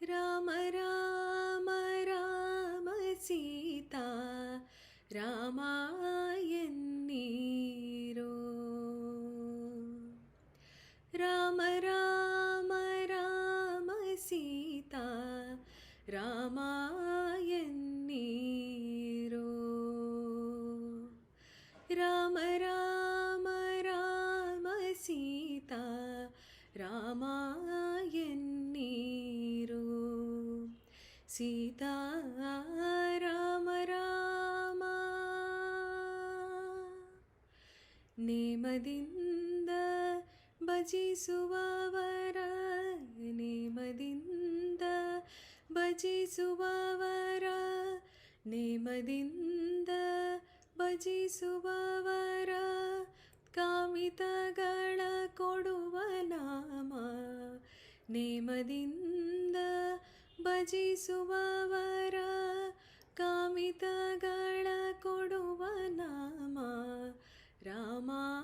ರಾಮ ರಾಮ ರಾಮ ಸೀತಾ ರಾಮಾಯನ್ನೀರೋ. ರಾಮ ರಾಮ ರಾಮ ಸೀತಾ ರಾಮಾಯನ್ನೀರೋ. ರಾಮ ರಾಮ ರಾಮ ಸೀತಾ ರಾಮಾಯನ್ನೀರೋ. ಸೀತಾ ರಾಮ ರಾಮ ನೇಮದಿಂದ ಭಜಿಸುವವರ, ನೇಮದಿಂದ ಭಜಿಸುವವರ, ನೇಮದಿಂದ ಭಜಿಸುವವರ ಕಾಮಿತಗಳ ಕೊಡುವ ನಾಮ. ನೇಮದಿಂದ ಭಜಿಸುವವರ ಕಾಮಿತಗಳ ಕೊಡುವ ನಾಮ. ರಾಮಾಯನ್ನೀರೋ.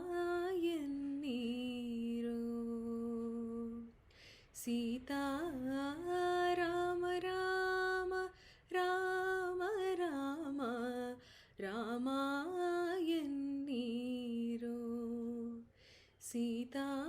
ಸೀತಾ ರಾಮ ರಾಮ ರಾಮ ರಾಮ ರಾಮಾಯನ್ನೀರೋ. ಸೀತಾ